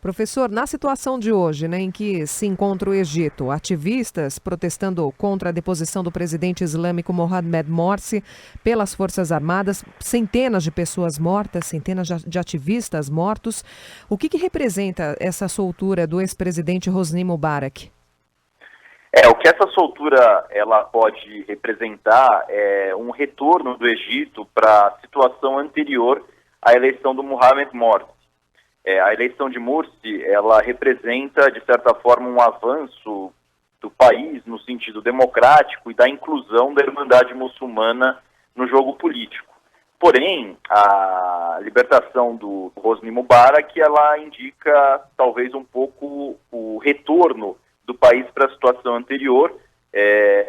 Professor, na situação de hoje, né, em que se encontra o Egito, ativistas protestando contra a deposição do presidente islâmico Mohamed Morsi pelas Forças Armadas, centenas de pessoas mortas, centenas de ativistas mortos. O que representa essa soltura do ex-presidente Hosni Mubarak? O que essa soltura ela pode representar é um retorno do Egito para a situação anterior à eleição do Mohamed Morsi. A eleição de Morsi, ela representa, de certa forma, um avanço do país no sentido democrático e da inclusão da Irmandade muçulmana no jogo político. Porém, a libertação do Hosni Mubarak, ela indica talvez um pouco o retorno do país para a situação anterior,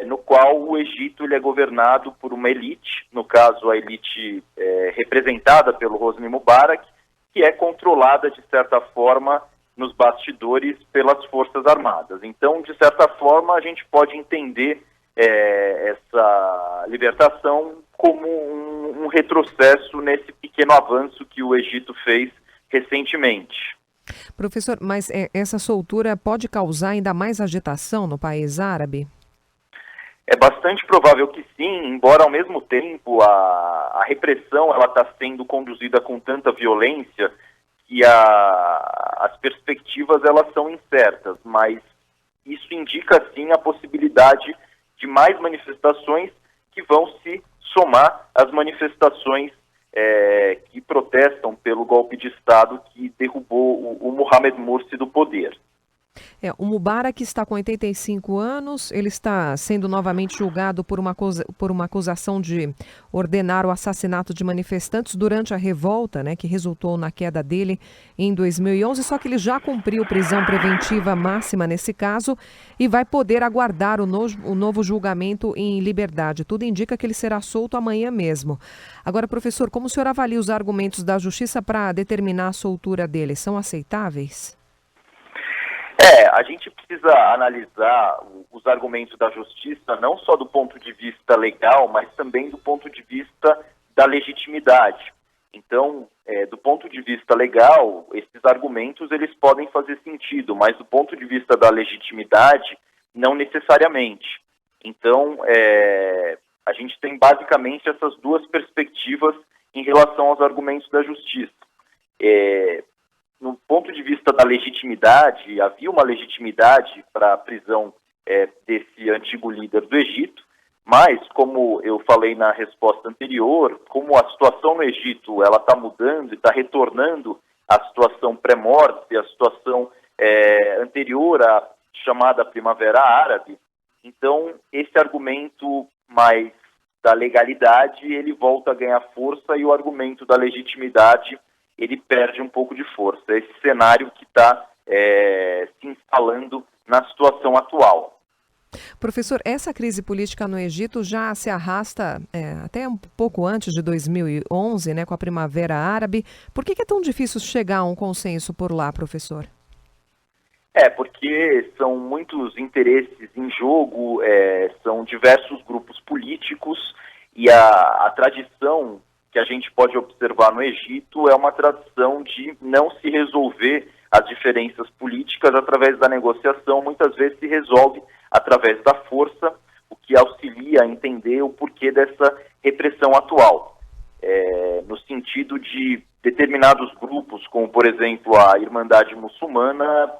no qual o Egito ele é governado por uma elite, no caso a elite representada pelo Hosni Mubarak, que é controlada, de certa forma, nos bastidores pelas Forças Armadas. Então, de certa forma, a gente pode entender essa libertação como um retrocesso nesse pequeno avanço que o Egito fez recentemente. Professor, mas essa soltura pode causar ainda mais agitação no país árabe? É bastante provável que sim, embora ao mesmo tempo a repressão ela está sendo conduzida com tanta violência que as perspectivas elas são incertas, mas isso indica sim a possibilidade de mais manifestações que vão se somar às manifestações que protestam pelo golpe de Estado que derrubou o Mohamed Morsi do poder. O Mubarak está com 85 anos, ele está sendo novamente julgado por uma acusação de ordenar o assassinato de manifestantes durante a revolta, né, que resultou na queda dele em 2011, só que ele já cumpriu prisão preventiva máxima nesse caso e vai poder aguardar o novo julgamento em liberdade. Tudo indica que ele será solto amanhã mesmo. Agora, professor, como o senhor avalia os argumentos da Justiça para determinar a soltura dele? São aceitáveis? A gente precisa analisar os argumentos da justiça não só do ponto de vista legal, mas também do ponto de vista da legitimidade. Então, do ponto de vista legal, esses argumentos eles podem fazer sentido, mas do ponto de vista da legitimidade, não necessariamente. Então, a gente tem basicamente essas duas perspectivas em relação aos argumentos da justiça. No ponto de vista da legitimidade, havia uma legitimidade para a prisão desse antigo líder do Egito, mas, como eu falei na resposta anterior, como a situação no Egito ela está mudando e está retornando à situação pré-morte, à situação anterior à chamada Primavera Árabe, então esse argumento mais da legalidade ele volta a ganhar força e o argumento da legitimidade ele perde um pouco de força. Esse cenário que está se instalando na situação atual. Professor, essa crise política no Egito já se arrasta até um pouco antes de 2011, né, com a Primavera Árabe. Por que é tão difícil chegar a um consenso por lá, professor? Porque são muitos interesses em jogo, são diversos grupos políticos e a tradição que a gente pode observar no Egito é uma tradição de não se resolver as diferenças políticas através da negociação, muitas vezes se resolve através da força, o que auxilia a entender o porquê dessa repressão atual. No sentido de determinados grupos, como por exemplo a Irmandade Muçulmana,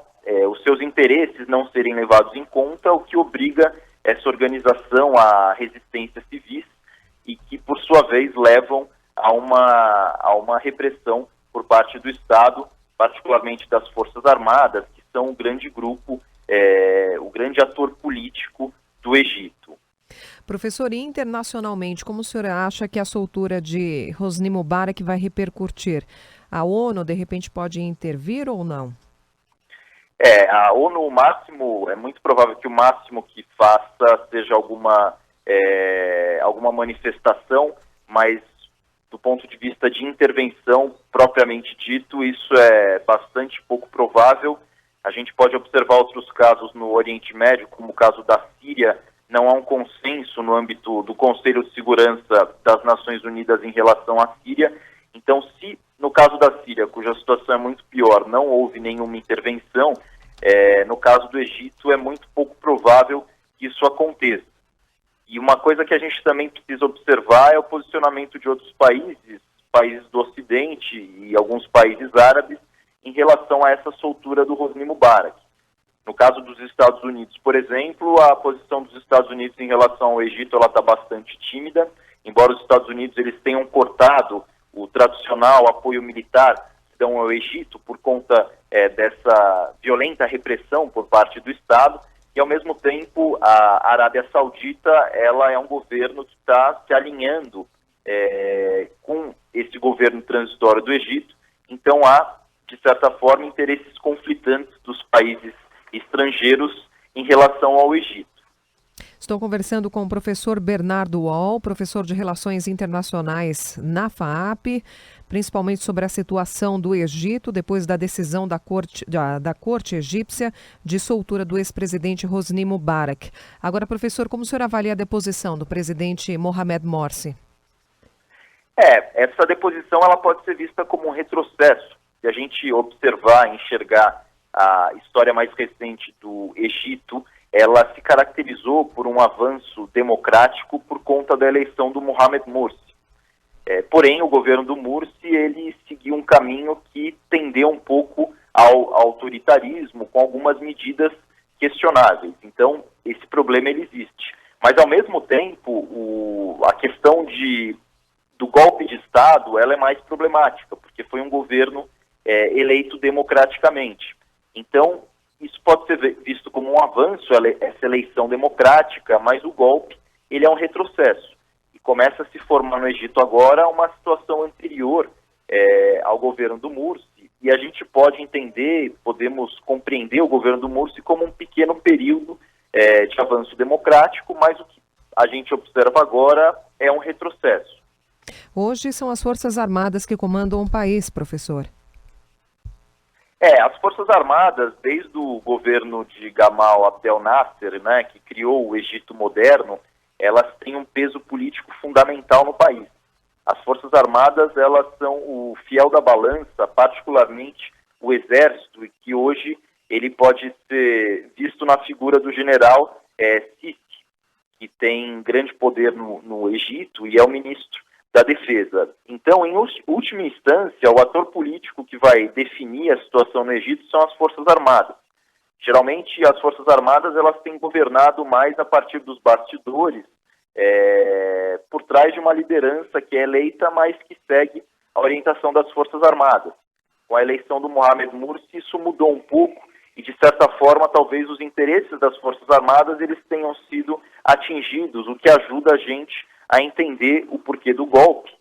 os seus interesses não serem levados em conta, o que obriga essa organização à resistência civis e que, por sua vez, levam a uma repressão por parte do Estado, particularmente das Forças Armadas, que são o grande grupo, o grande ator político do Egito. Professor, e internacionalmente, como o senhor acha que a soltura de Hosni Mubarak vai repercutir? A ONU, de repente, pode intervir ou não? A ONU, o máximo, é muito provável que o máximo que faça seja alguma manifestação, mas do ponto de vista de intervenção propriamente dito, isso é bastante pouco provável. A gente pode observar outros casos no Oriente Médio, como o caso da Síria. Não há um consenso no âmbito do Conselho de Segurança das Nações Unidas em relação à Síria. Então, se No caso da Síria, cuja situação é muito pior, não houve nenhuma intervenção. No caso do Egito, é muito pouco provável que isso aconteça. E uma coisa que a gente também precisa observar é o posicionamento de outros países, países do Ocidente e alguns países árabes, em relação a essa soltura do Hosni Mubarak. No caso dos Estados Unidos, por exemplo, a posição dos Estados Unidos em relação ao Egito está bastante tímida, embora os Estados Unidos eles tenham cortado o tradicional apoio militar que dão ao Egito por conta dessa violenta repressão por parte do Estado, e ao mesmo tempo a Arábia Saudita ela é um governo que está se alinhando com esse governo transitório do Egito. Então há, de certa forma, interesses conflitantes dos países estrangeiros em relação ao Egito. Estou conversando com o professor Bernardo Wall, professor de Relações Internacionais na FAAP, principalmente sobre a situação do Egito depois da decisão da corte egípcia de soltura do ex-presidente Hosni Mubarak. Agora, professor, como o senhor avalia a deposição do presidente Mohamed Morsi? Essa deposição ela pode ser vista como um retrocesso. Se a gente observar, enxergar a história mais recente do Egito, ela se caracterizou por um avanço democrático por conta da eleição do Mohamed Morsi. Porém, o governo do Morsi ele seguiu um caminho que tendeu um pouco ao autoritarismo, com algumas medidas questionáveis. Então, esse problema ele existe. Mas, ao mesmo tempo, a questão do golpe de Estado ela é mais problemática, porque foi um governo eleito democraticamente. Então, isso pode ser visto como um avanço, essa eleição democrática, mas o golpe ele é um retrocesso. E começa a se formar no Egito agora uma situação anterior ao governo do Morsi, e a gente pode entender, podemos compreender o governo do Morsi como um pequeno período de avanço democrático, mas o que a gente observa agora é um retrocesso. Hoje são as Forças Armadas que comandam o país, professor. As Forças Armadas, desde o governo de Gamal Abdel Nasser, né, que criou o Egito moderno, elas têm um peso político fundamental no país. As Forças Armadas, elas são o fiel da balança, particularmente o Exército, e que hoje ele pode ser visto na figura do general Sisi, que tem grande poder no Egito e é o ministro da Defesa. Então, em última instância, o ator político que vai definir a situação no Egito são as Forças Armadas. Geralmente, as Forças Armadas elas têm governado mais a partir dos bastidores, por trás de uma liderança que é eleita, mas que segue a orientação das Forças Armadas. Com a eleição do Mohamed Morsi, isso mudou um pouco e, de certa forma, talvez os interesses das Forças Armadas eles tenham sido atingidos, o que ajuda a gente a entender o porquê do golpe,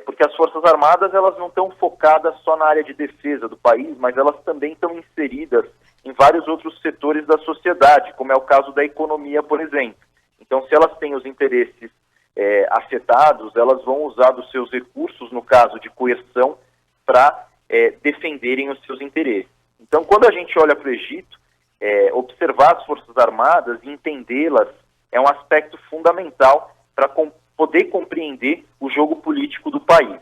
porque as Forças Armadas elas não estão focadas só na área de defesa do país, mas elas também estão inseridas em vários outros setores da sociedade, como é o caso da economia, por exemplo. Então, se elas têm os interesses afetados, elas vão usar dos seus recursos, no caso de coerção, para defenderem os seus interesses. Então, quando a gente olha para o Egito, observar as Forças Armadas e entendê-las é um aspecto fundamental para poder compreender o jogo político do país.